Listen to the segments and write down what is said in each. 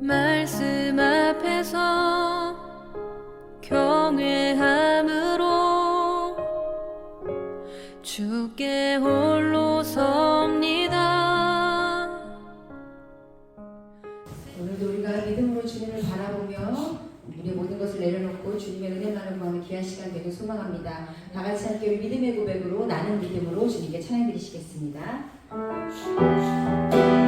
말씀 앞에서 경외함으로 주께 홀로 섭니다. 오늘도 우리가 믿음으로 주님을 바라보며 우리의 모든 것을 내려놓고 주님의 은혜만을 구하는 귀한 시간 되길 소망합니다. 다 같이 함께 우리 믿음의 고백으로 나는 믿음으로 주님께 찬양 드리시겠습니다. 믿음으로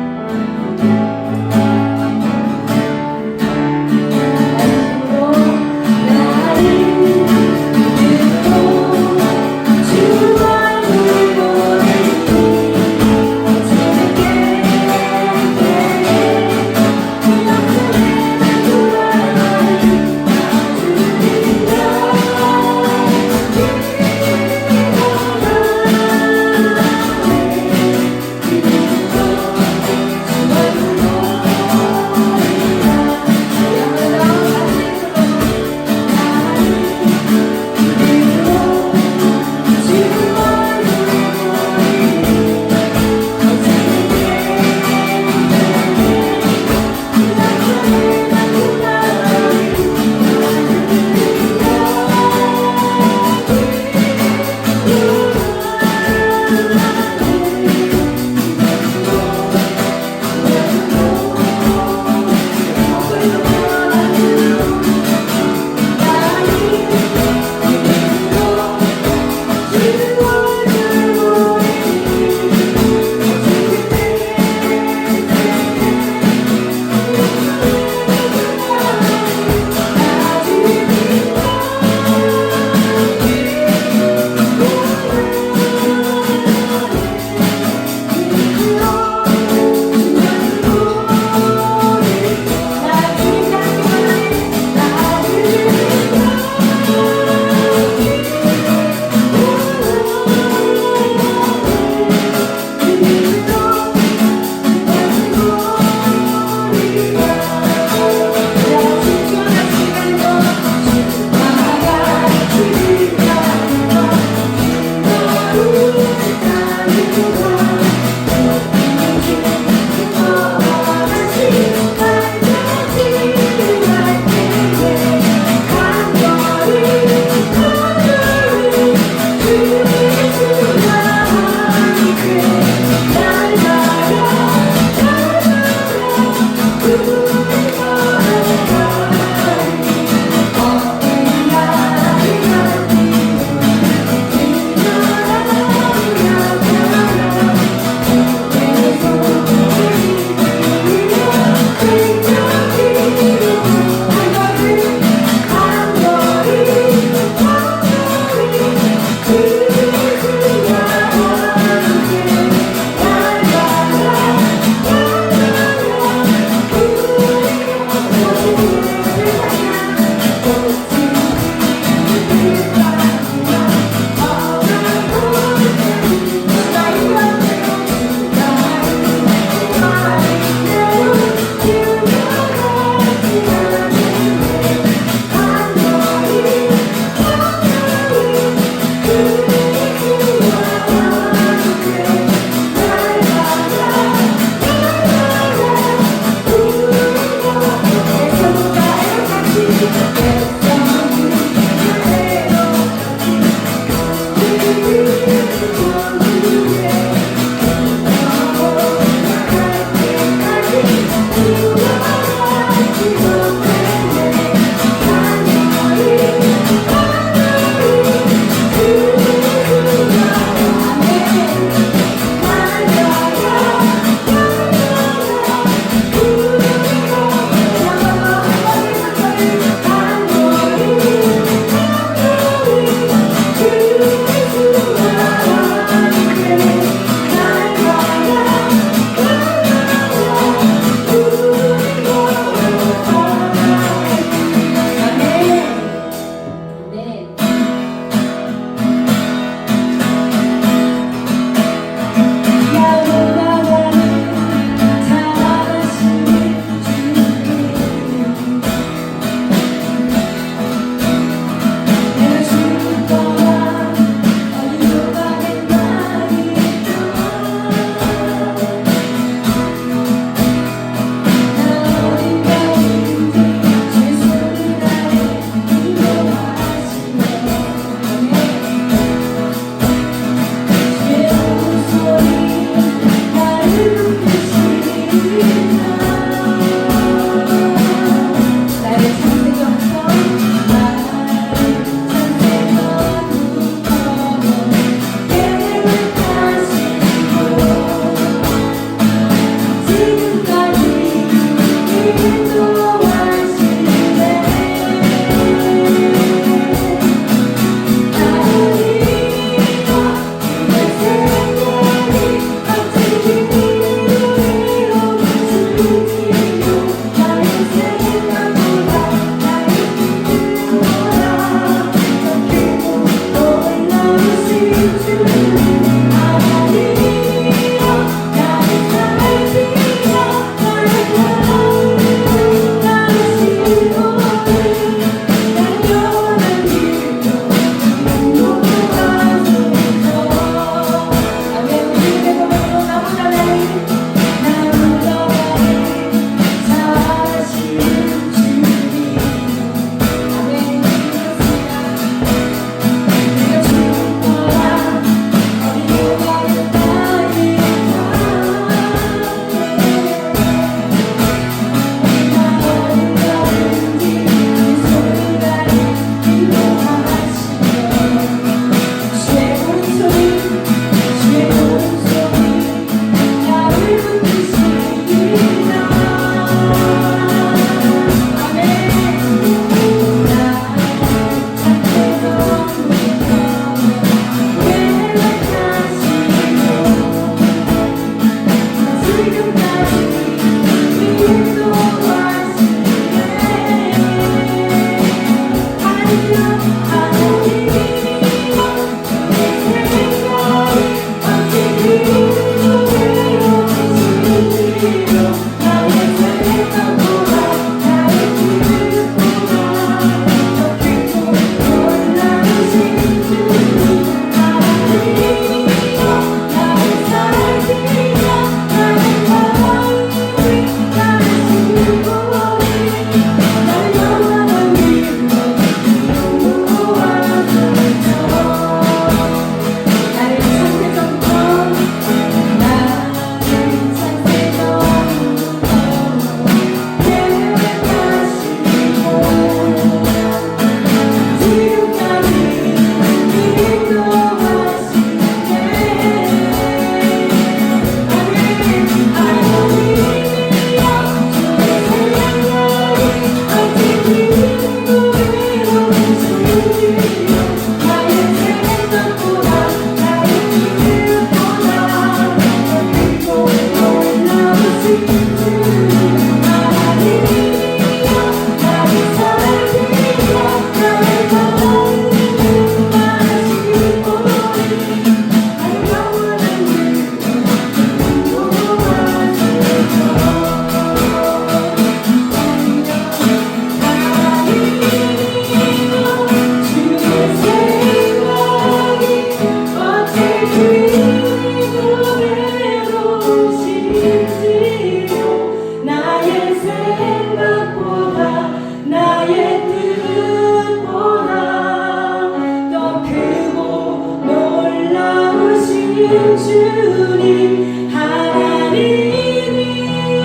주님 하나님이여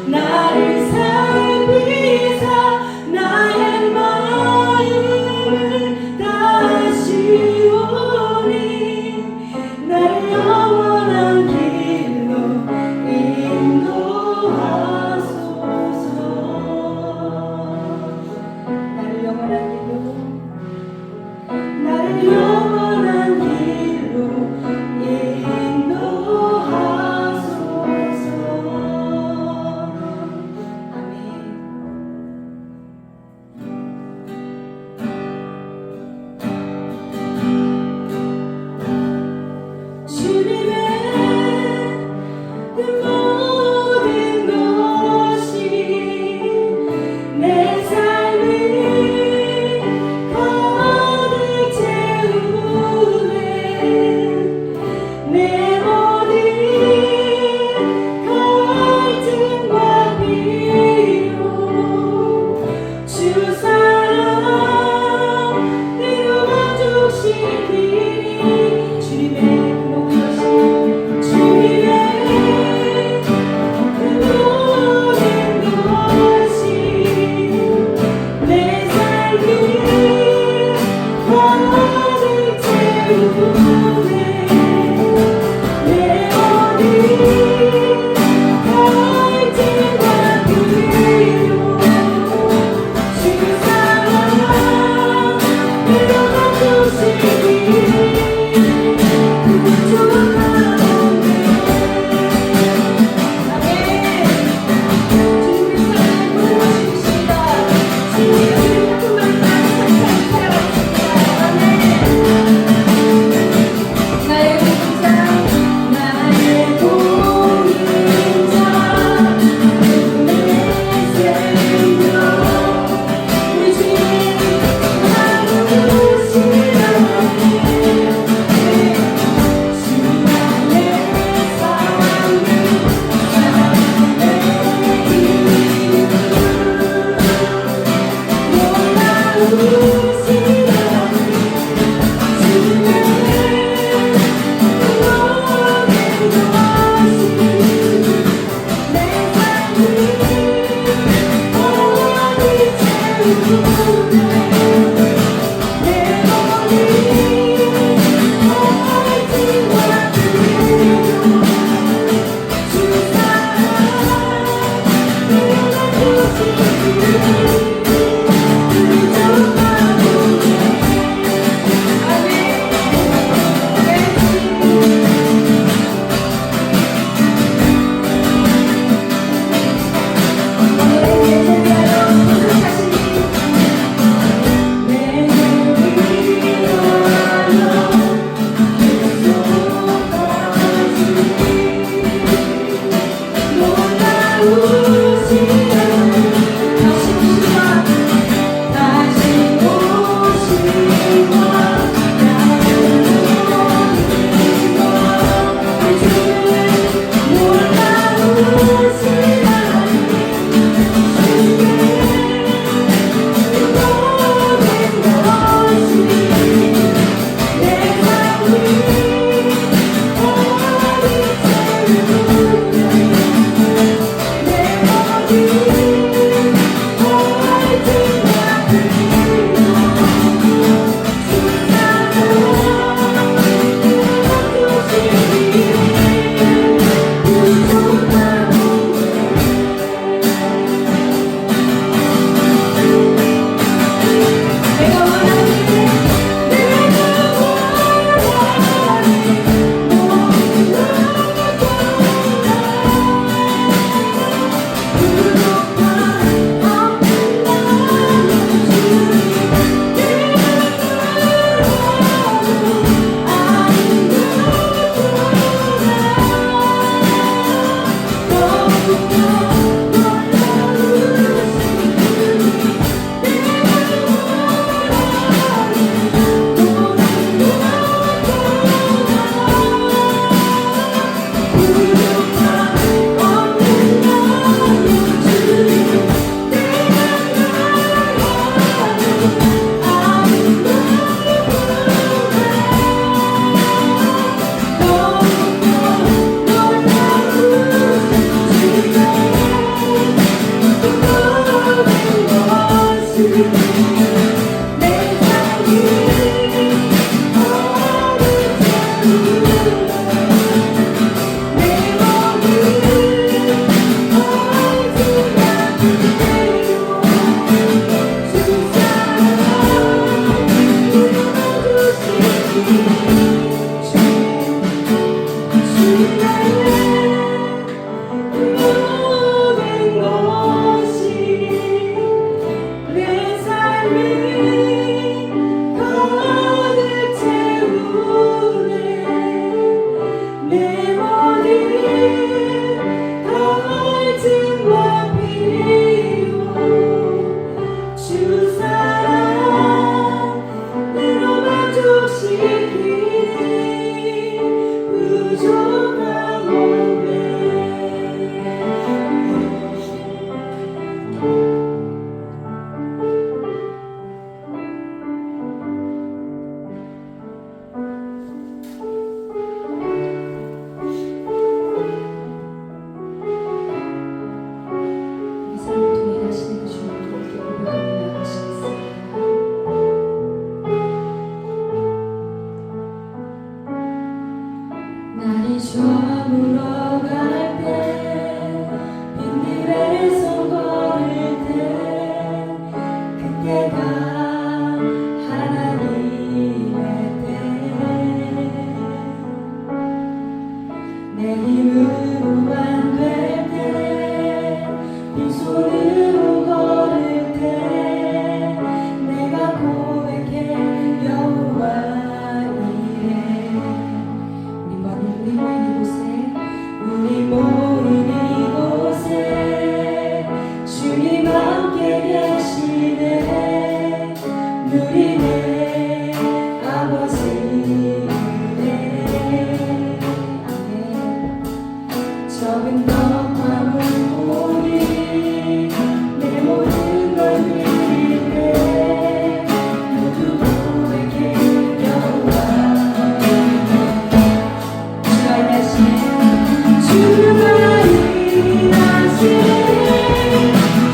나를 살피사 나의 마음을 다시오니 나를 영원한 길로 인도하소서. 나를 영원한 길로 나를 영원한 길로 인도하소서.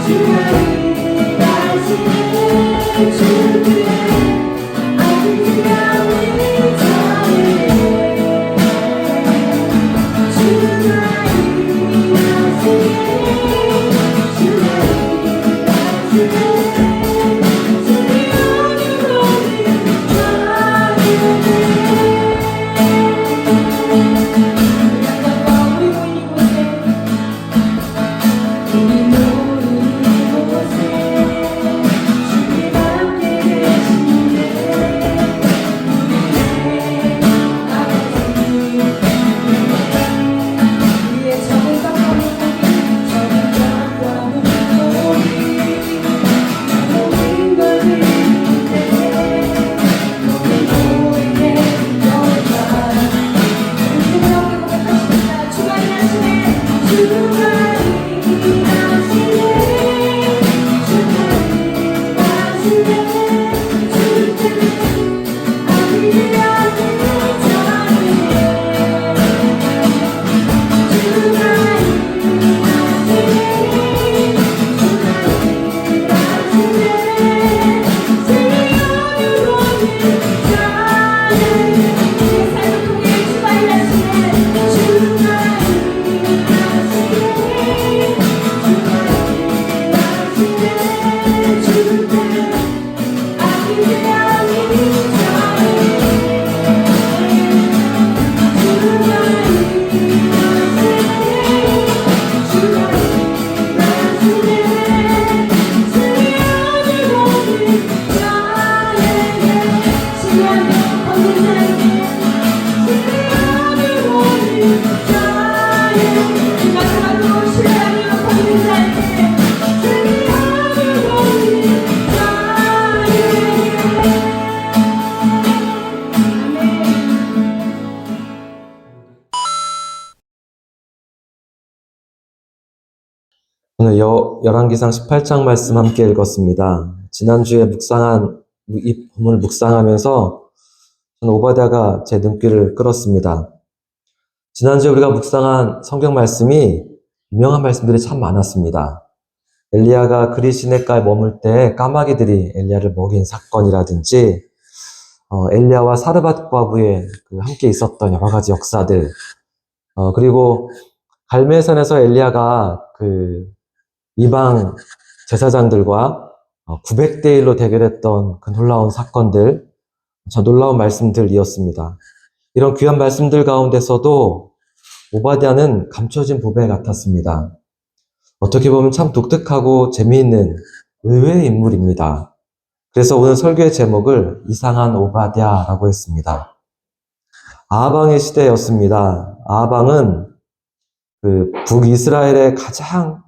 주가 일하시네 오늘 열왕기상 18장 말씀 함께 읽었습니다. 지난주에 이 본문을 묵상하면서 저는 오바댜가 제 눈길을 끌었습니다. 지난주에 우리가 묵상한 성경 말씀이 유명한 말씀들이 참 많았습니다. 엘리야가 그리시네가에 머물 때 까마귀들이 엘리야를 먹인 사건이라든지 엘리야와 사르밧 과부의 함께 있었던 여러 가지 역사들, 그리고 갈멜산에서 엘리야가 이방 제사장들과 900대 1로 대결했던 그 놀라운 사건들, 저 놀라운 말씀들이었습니다. 이런 귀한 말씀들 가운데서도 오바댜는 감춰진 보배 같았습니다. 어떻게 보면 참 독특하고 재미있는 의외의 인물입니다. 그래서 오늘 설교의 제목을 이상한 오바댜라고 했습니다. 아하방의 시대였습니다. 아하방은 북이스라엘의 가장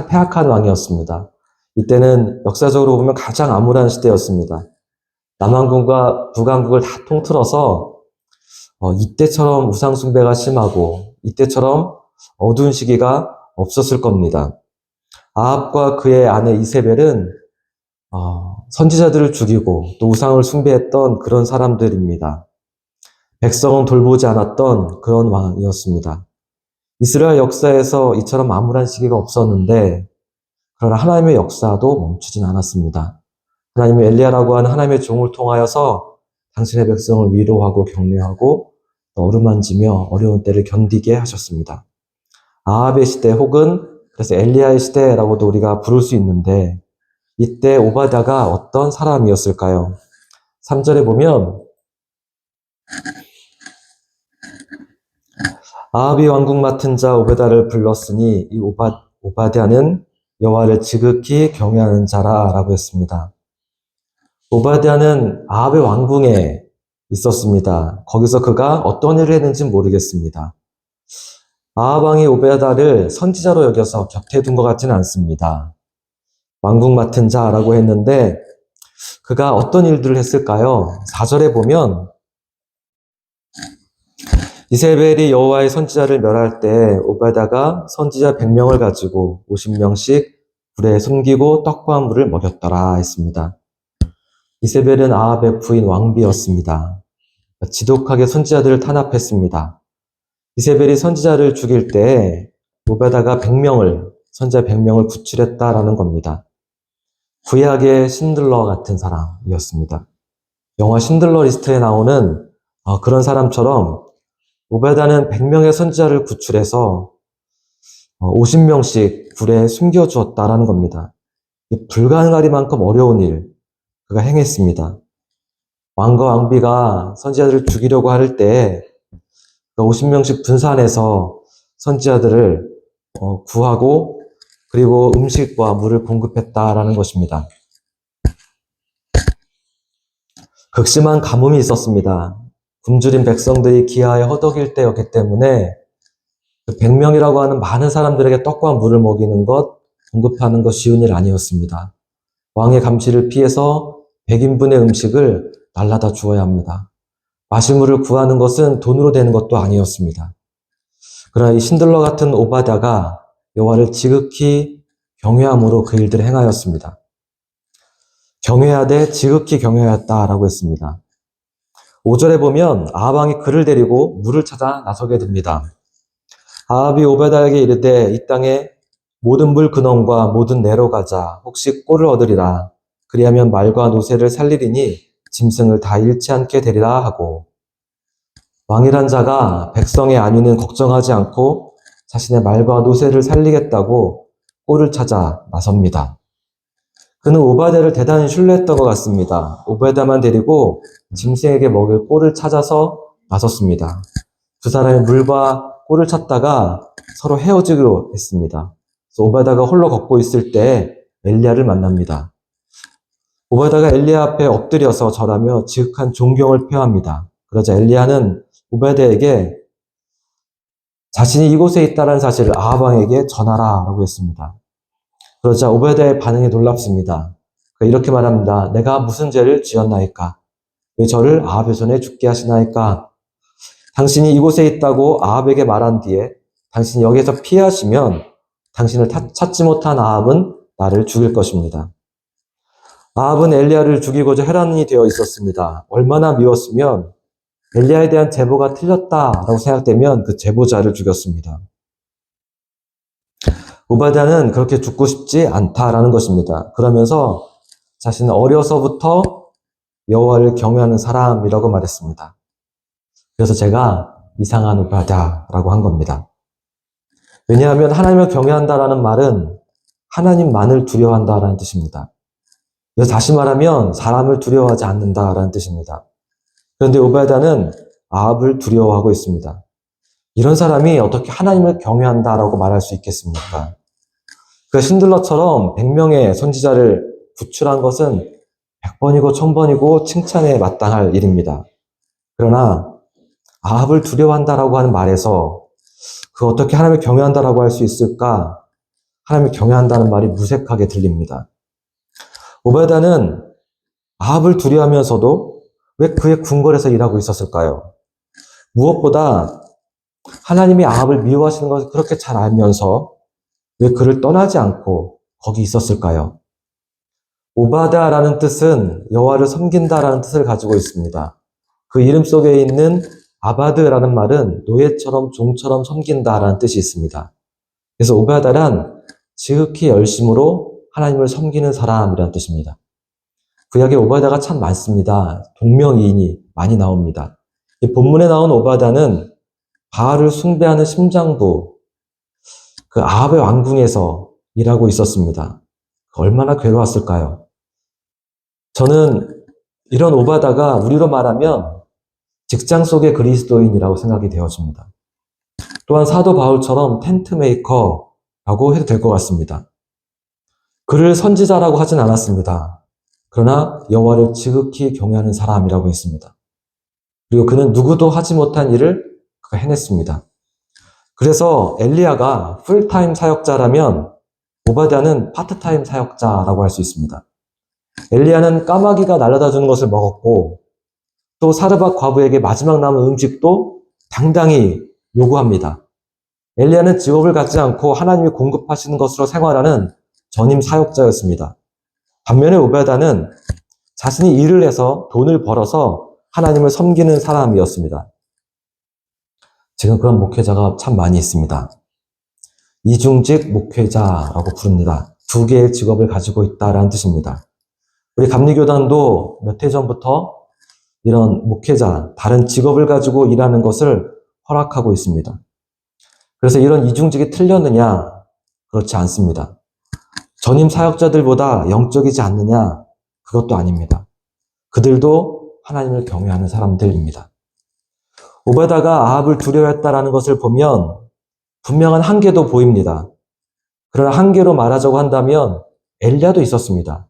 패악한 왕이었습니다. 이때는 역사적으로 보면 가장 암울한 시대였습니다. 남왕국과 북왕국을 다 통틀어서 이때처럼 우상숭배가 심하고 이때처럼 어두운 시기가 없었을 겁니다. 아합과 그의 아내 이세벨은 선지자들을 죽이고 또 우상을 숭배했던 그런 사람들입니다. 백성은 돌보지 않았던 그런 왕이었습니다. 이스라엘 역사에서 이처럼 암울한 시기가 없었는데 그러나 하나님의 역사도 멈추진 않았습니다. 하나님의 엘리야라고 하는 하나님의 종을 통하여서 당신의 백성을 위로하고 격려하고 또 어루만지며 어려운 때를 견디게 하셨습니다. 아합의 시대 혹은 그래서 엘리야의 시대라고도 우리가 부를 수 있는데 이때 오바댜가 어떤 사람이었을까요? 3절에 보면 아합이 왕국 맡은 자 오베다를 불렀으니 이 오바댜는 여호와를 지극히 경외하는 자라라고 했습니다. 오바댜는 아합의 왕궁에 있었습니다. 거기서 그가 어떤 일을 했는지는 모르겠습니다. 아합 왕이 오베다를 선지자로 여겨서 곁에 둔 것 같지는 않습니다. 왕궁 맡은 자라고 했는데 그가 어떤 일들을 했을까요? 4절에 보면 이세벨이 여호와의 선지자를 멸할 때 오바댜가 선지자 100명을 가지고 50명씩 불에 숨기고 떡과 물을 먹였더라 했습니다. 이세벨은 아합의 부인 왕비였습니다. 지독하게 선지자들을 탄압했습니다. 이세벨이 선지자를 죽일 때 오바댜가 선지자 100명을 구출했다라는 겁니다. 구약의 신들러 같은 사람이었습니다. 영화 신들러 리스트에 나오는 그런 사람처럼 오베다는 100명의 선지자를 구출해서 50명씩 불에 숨겨주었다라는 겁니다. 불가능하리만큼 어려운 일, 그가 행했습니다. 왕과 왕비가 선지자들을 죽이려고 할 때 50명씩 분산해서 선지자들을 구하고 그리고 음식과 물을 공급했다라는 것입니다. 극심한 가뭄이 있었습니다. 굶주린 백성들이 기아에 허덕일 때였기 때문에 100명이라고 하는 많은 사람들에게 떡과 물을 먹이는 것, 공급하는 것 쉬운 일 아니었습니다. 왕의 감시를 피해서 100인분의 음식을 날라다 주어야 합니다. 마실 물을 구하는 것은 돈으로 되는 것도 아니었습니다. 그러나 이 신들러 같은 오바댜가 여호와를 지극히 경외함으로 그 일들을 행하였습니다. 경외하되 지극히 경외하였다라고 했습니다. 5절에 보면 아합 왕이 그를 데리고 물을 찾아 나서게 됩니다. 아합이 오베다에게 이르되 이 땅에 모든 물 근원과 모든 내로 가자. 혹시 꼴을 얻으리라. 그리하면 말과 노새를 살리리니 짐승을 다 잃지 않게 되리라 하고, 왕이란 자가 백성의 안위는 걱정하지 않고 자신의 말과 노새를 살리겠다고 꼴을 찾아 나섭니다. 그는 오바댜를 대단히 신뢰했던 것 같습니다. 오바댜만 데리고 짐승에게 먹일 꼴을 찾아서 나섰습니다. 두 사람이 물과 꼴을 찾다가 서로 헤어지기로 했습니다. 그래서 오바댜가 홀로 걷고 있을 때 엘리야를 만납니다. 오바댜가 엘리야 앞에 엎드려서 절하며 지극한 존경을 표합니다. 그러자 엘리야는 오바댜에게 자신이 이곳에 있다는 사실을 아합 왕에게 전하라라고 했습니다. 그러자 오베드의 반응이 놀랍습니다. 이렇게 말합니다. 내가 무슨 죄를 지었나이까? 왜 저를 아합의 손에 죽게 하시나이까? 당신이 이곳에 있다고 아합에게 말한 뒤에 당신이 여기에서 피하시면 당신을 찾지 못한 아합은 나를 죽일 것입니다. 아합은 엘리야를 죽이고자 혈안이 되어 있었습니다. 얼마나 미웠으면 엘리야에 대한 제보가 틀렸다라고 생각되면 그 제보자를 죽였습니다. 오바댜는 그렇게 죽고 싶지 않다라는 것입니다. 그러면서 자신은 어려서부터 여호와를 경외하는 사람이라고 말했습니다. 그래서 제가 이상한 오바댜라고 한 겁니다. 왜냐하면 하나님을 경외한다라는 말은 하나님만을 두려워한다라는 뜻입니다. 그래서 다시 말하면 사람을 두려워하지 않는다라는 뜻입니다. 그런데 오바댜는 아합을 두려워하고 있습니다. 이런 사람이 어떻게 하나님을 경외한다라고 말할 수 있겠습니까? 그 신들러처럼 100명의 선지자를 구출한 것은 100번이고 1000번이고 칭찬에 마땅할 일입니다. 그러나 아합을 두려워한다라고 하는 말에서 그 어떻게 하나님을 경외한다라고 할 수 있을까? 하나님을 경외한다는 말이 무색하게 들립니다. 오바댜는 아합을 두려워하면서도 왜 그의 궁궐에서 일하고 있었을까요? 무엇보다 하나님이 아합을 미워하시는 것을 그렇게 잘 알면서 왜 그를 떠나지 않고 거기 있었을까요? 오바댜라는 뜻은 여호와를 섬긴다라는 뜻을 가지고 있습니다. 그 이름 속에 있는 아바드라는 말은 노예처럼 종처럼 섬긴다라는 뜻이 있습니다. 그래서 오바댜란 지극히 열심으로 하나님을 섬기는 사람이라는 뜻입니다. 구약에 오바댜가 참 많습니다. 동명이인이 많이 나옵니다. 이 본문에 나온 오바댜는 바알을 숭배하는 심장부, 그 아합의 왕궁에서 일하고 있었습니다. 얼마나 괴로웠을까요? 저는 이런 오바댜가 우리로 말하면 직장 속의 그리스도인이라고 생각이 되어집니다. 또한 사도 바울처럼 텐트 메이커라고 해도 될 것 같습니다. 그를 선지자라고 하진 않았습니다. 그러나 여호와를 지극히 경외하는 사람이라고 했습니다. 그리고 그는 누구도 하지 못한 일을 그가 해냈습니다. 그래서 엘리야가 풀타임 사역자라면 오바댜는 파트타임 사역자라고 할 수 있습니다. 엘리야는 까마귀가 날아다 주는 것을 먹었고 또 사르밧 과부에게 마지막 남은 음식도 당당히 요구합니다. 엘리야는 직업을 갖지 않고 하나님이 공급하시는 것으로 생활하는 전임 사역자였습니다. 반면에 오바댜는 자신이 일을 해서 돈을 벌어서 하나님을 섬기는 사람이었습니다. 지금 그런 목회자가 참 많이 있습니다. 이중직 목회자라고 부릅니다. 두 개의 직업을 가지고 있다라는 뜻입니다. 우리 감리교단도 몇 해 전부터 이런 목회자, 다른 직업을 가지고 일하는 것을 허락하고 있습니다. 그래서 이런 이중직이 틀렸느냐? 그렇지 않습니다. 전임 사역자들보다 영적이지 않느냐? 그것도 아닙니다. 그들도 하나님을 경외하는 사람들입니다. 오베다가 아합을 두려워했다라는 것을 보면 분명한 한계도 보입니다. 그러나 한계로 말하자고 한다면 엘리야도 있었습니다.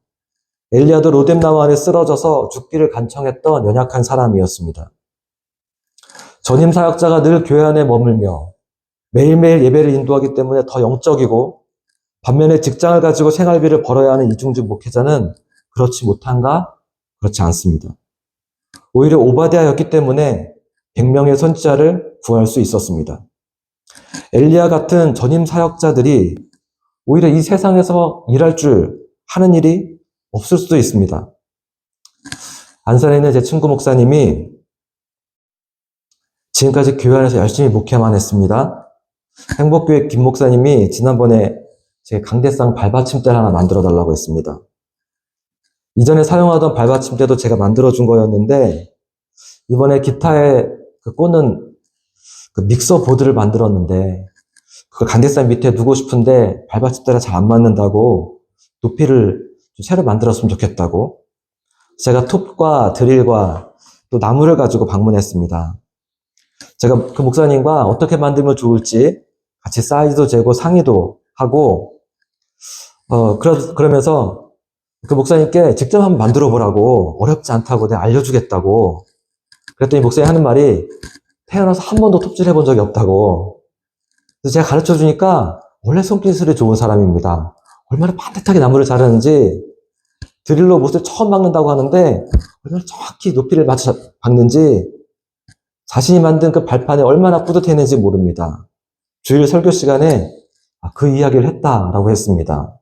엘리야도 로뎀나무 안에 쓰러져서 죽기를 간청했던 연약한 사람이었습니다. 전임 사역자가 늘 교회 안에 머물며 매일매일 예배를 인도하기 때문에 더 영적이고 반면에 직장을 가지고 생활비를 벌어야 하는 이중직 목회자는 그렇지 못한가? 그렇지 않습니다. 오히려 오바댜였기 때문에 100명의 선지자를 구할 수 있었습니다. 엘리야 같은 전임 사역자들이 오히려 이 세상에서 일할 줄 하는 일이 없을 수도 있습니다. 안산에 있는 제 친구 목사님이 지금까지 교회 안에서 열심히 목회만 했습니다. 행복교회 김 목사님이 지난번에 제 강대상 발받침대를 하나 만들어 달라고 했습니다. 이전에 사용하던 발받침대도 제가 만들어준 거였는데 이번에 기타에 꽂는 믹서 보드를 만들었는데 그걸 강대상 밑에 두고 싶은데 발받침대가 잘 안 맞는다고 높이를 좀 새로 만들었으면 좋겠다고 제가 톱과 드릴과 또 나무를 가지고 방문했습니다. 제가 그 목사님과 어떻게 만들면 좋을지 같이 사이즈도 재고 상의도 하고 그러면서 그 목사님께 직접 한번 만들어 보라고 어렵지 않다고 내가 알려주겠다고 그랬더니 목사님이 하는 말이 태어나서 한 번도 톱질 해본 적이 없다고 그래서 제가 가르쳐 주니까 원래 손기술이 좋은 사람입니다. 얼마나 반듯하게 나무를 자르는지 드릴로 못을 처음 박는다고 하는데 얼마나 정확히 높이를 맞춰 박는지 자신이 만든 그 발판에 얼마나 뿌듯했는지 모릅니다. 주일 설교 시간에 그 이야기를 했다라고 했습니다.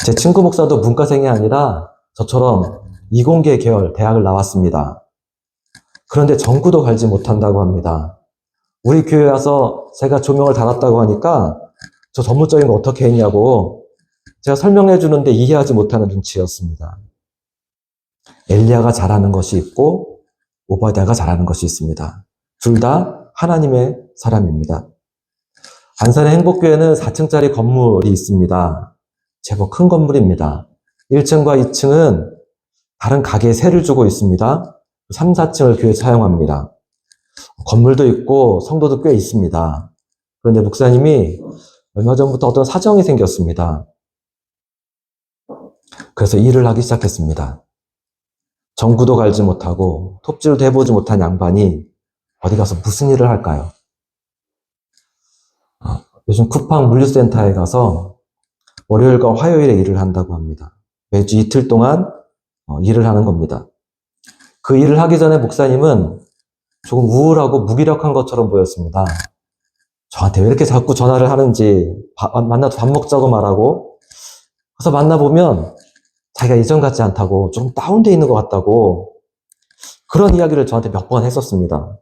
제 친구 목사도 문과생이 아니라 저처럼 이공계 계열 대학을 나왔습니다. 그런데 전구도 갈지 못한다고 합니다. 우리 교회에 와서 제가 조명을 달았다고 하니까 저 전문적인 거 어떻게 했냐고 제가 설명해 주는데 이해하지 못하는 눈치였습니다. 엘리야가 잘하는 것이 있고 오바댜가 잘하는 것이 있습니다. 둘 다 하나님의 사람입니다. 안산의 행복교회는 4층짜리 건물이 있습니다. 제법 큰 건물입니다. 1층과 2층은 다른 가게에 세를 주고 있습니다. 3, 4층을 교회 사용합니다. 건물도 있고 성도도 꽤 있습니다. 그런데 목사님이 얼마 전부터 어떤 사정이 생겼습니다. 그래서 일을 하기 시작했습니다. 전구도 갈지 못하고 톱질도 해보지 못한 양반이 어디 가서 무슨 일을 할까요? 요즘 쿠팡 물류센터에 가서 월요일과 화요일에 일을 한다고 합니다. 매주 이틀 동안 일을 하는 겁니다. 그 일을 하기 전에 목사님은 조금 우울하고 무기력한 것처럼 보였습니다. 저한테 왜 이렇게 자꾸 전화를 하는지 만나도 밥 먹자고 말하고 그래서 만나보면 자기가 예전 같지 않다고 조금 다운돼 있는 것 같다고 그런 이야기를 저한테 몇 번 했었습니다.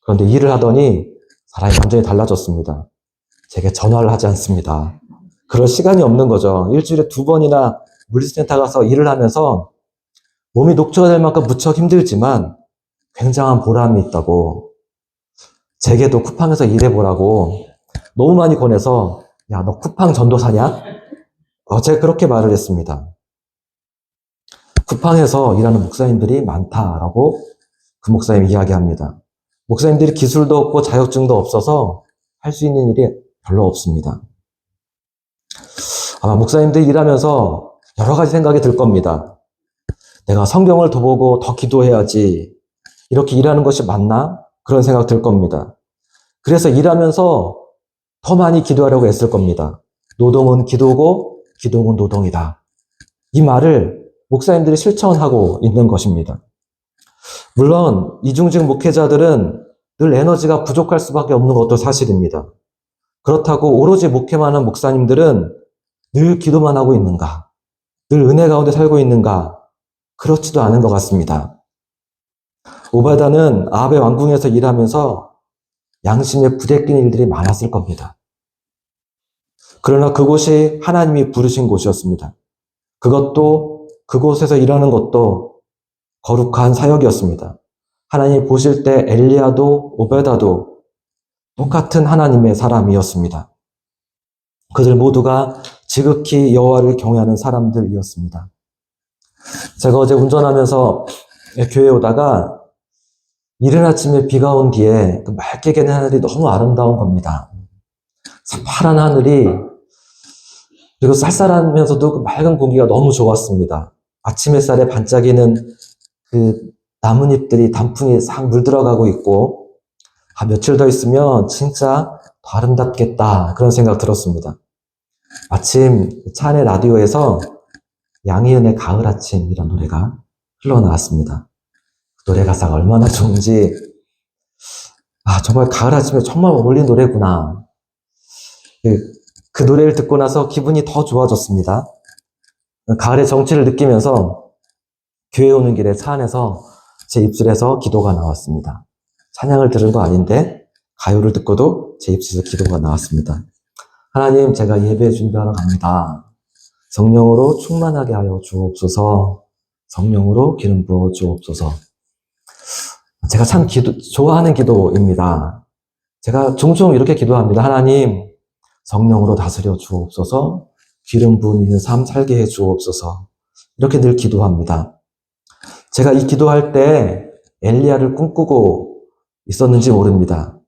그런데 일을 하더니 사람이 완전히 달라졌습니다. 제게 전화를 하지 않습니다. 그럴 시간이 없는 거죠. 일주일에 2번이나 물류센터 가서 일을 하면서 몸이 녹초가 될 만큼 무척 힘들지만 굉장한 보람이 있다고 제게도 쿠팡에서 일해보라고 너무 많이 권해서 야, 너 쿠팡 전도사냐? 제가 그렇게 말을 했습니다. 쿠팡에서 일하는 목사님들이 많다라고 그 목사님이 이야기합니다. 목사님들이 기술도 없고 자격증도 없어서 할 수 있는 일이 별로 없습니다. 아마 목사님들이 일하면서 여러 가지 생각이 들 겁니다. 내가 성경을 더 보고 더 기도해야지. 이렇게 일하는 것이 맞나? 그런 생각 들 겁니다. 그래서 일하면서 더 많이 기도하려고 애쓸 겁니다. 노동은 기도고 기도는 노동이다. 이 말을 목사님들이 실천하고 있는 것입니다. 물론 이중직 목회자들은 늘 에너지가 부족할 수밖에 없는 것도 사실입니다. 그렇다고 오로지 목회만 하는 목사님들은 늘 기도만 하고 있는가? 늘 은혜 가운데 살고 있는가? 그렇지도 않은 것 같습니다. 오바댜는 아합의 왕궁에서 일하면서 양심에 부대낀 일들이 많았을 겁니다. 그러나 그곳이 하나님이 부르신 곳이었습니다. 그곳에서 일하는 것도 거룩한 사역이었습니다. 하나님이 보실 때 엘리야도 오베다도 똑같은 하나님의 사람이었습니다. 그들 모두가 지극히 여호와를 경외하는 사람들이었습니다. 제가 어제 운전하면서 교회에 오다가 이른 아침에 비가 온 뒤에 그 맑게 개는 하늘이 너무 아름다운 겁니다. 파란 하늘이, 그리고 쌀쌀하면서도 그 맑은 공기가 너무 좋았습니다. 아침 햇살에 반짝이는 그 나뭇잎들이 단풍이 싹 물들어가고 있고, 며칠 더 있으면 진짜 더 아름답겠다, 그런 생각 들었습니다. 마침 차 안에 라디오에서 양희은의 가을 아침이란 노래가 흘러나왔습니다. 그 노래 가사가 얼마나 좋은지, 정말 가을 아침에 정말 어울리는 노래구나. 그 노래를 듣고 나서 기분이 더 좋아졌습니다. 가을의 정취를 느끼면서 교회 오는 길에 차 안에서 제 입술에서 기도가 나왔습니다. 찬양을 들은 거 아닌데 가요를 듣고도 제 입술에서 기도가 나왔습니다. 하나님, 제가 예배 준비하러 갑니다. 성령으로 충만하게 하여 주옵소서. 성령으로 기름 부어 주옵소서. 제가 참 좋아하는 기도입니다. 제가 종종 이렇게 기도합니다. 하나님, 성령으로 다스려 주옵소서. 기름 부은 삶 살게 해 주옵소서. 이렇게 늘 기도합니다. 제가 이 기도할 때 엘리야를 꿈꾸고 있었는지 모릅니다.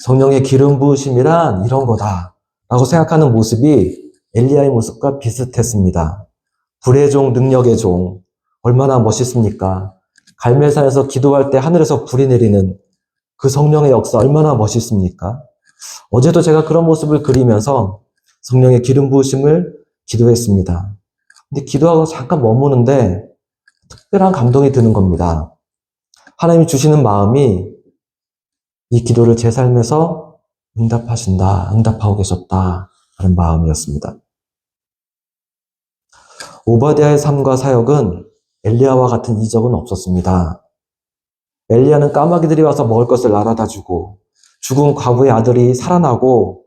성령의 기름 부으심이란 이런 거다 라고 생각하는 모습이 엘리야의 모습과 비슷했습니다. 불의 종, 능력의 종, 얼마나 멋있습니까? 갈멜산에서 기도할 때 하늘에서 불이 내리는 그 성령의 역사 얼마나 멋있습니까? 어제도 제가 그런 모습을 그리면서 성령의 기름 부으심을 기도했습니다. 근데 기도하고 잠깐 머무는데 특별한 감동이 드는 겁니다. 하나님이 주시는 마음이 이 기도를 제 삶에서 응답하신다, 응답하고 계셨다 하는 마음이었습니다. 오바댜의 삶과 사역은 엘리야와 같은 이적은 없었습니다. 엘리야는 까마귀들이 와서 먹을 것을 날아다 주고 죽은 과부의 아들이 살아나고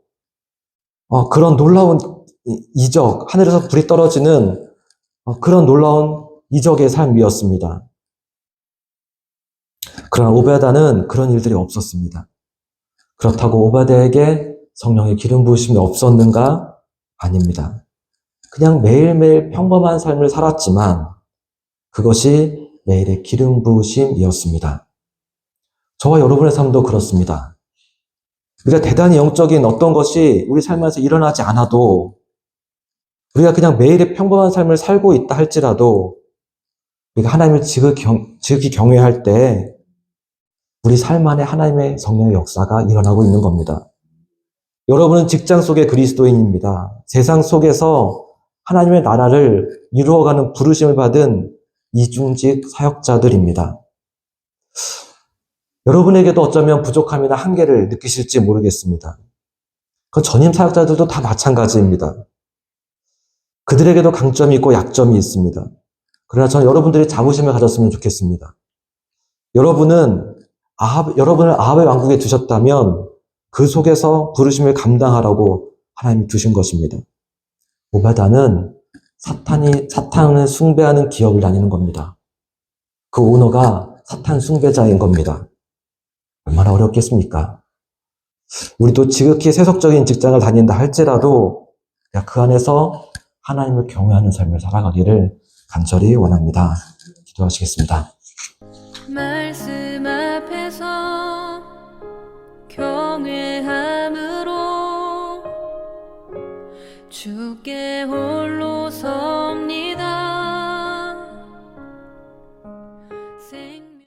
그런 놀라운 이적, 하늘에서 불이 떨어지는 그런 놀라운 이적의 삶이었습니다. 그러나 오베다는 그런 일들이 없었습니다. 그렇다고 오바댜에게 성령의 기름 부으심이 없었는가? 아닙니다. 그냥 매일매일 평범한 삶을 살았지만 그것이 매일의 기름 부으심이었습니다. 저와 여러분의 삶도 그렇습니다. 우리가 대단히 영적인 어떤 것이 우리 삶에서 일어나지 않아도 우리가 그냥 매일의 평범한 삶을 살고 있다 할지라도 우리가 하나님을 지극히 경외할 때 우리 삶 안에 하나님의 성령의 역사가 일어나고 있는 겁니다. 여러분은 직장 속의 그리스도인입니다. 세상 속에서 하나님의 나라를 이루어가는 부르심을 받은 이중직 사역자들입니다. 여러분에게도 어쩌면 부족함이나 한계를 느끼실지 모르겠습니다. 그 전임 사역자들도 다 마찬가지입니다. 그들에게도 강점이 있고 약점이 있습니다. 그러나 저는 여러분들이 자부심을 가졌으면 좋겠습니다. 여러분을 아합의 왕국에 두셨다면 그 속에서 부르심을 감당하라고 하나님이 두신 것입니다. 오바다는 사탄을 숭배하는 기업을 다니는 겁니다. 그 오너가 사탄 숭배자인 겁니다. 얼마나 어렵겠습니까? 우리도 지극히 세속적인 직장을 다닌다 할지라도 그 안에서 하나님을 경외하는 삶을 살아가기를 간절히 원합니다. 기도하시겠습니다. 말씀 앞에서 경외함으로 주께 홀로 섭니다.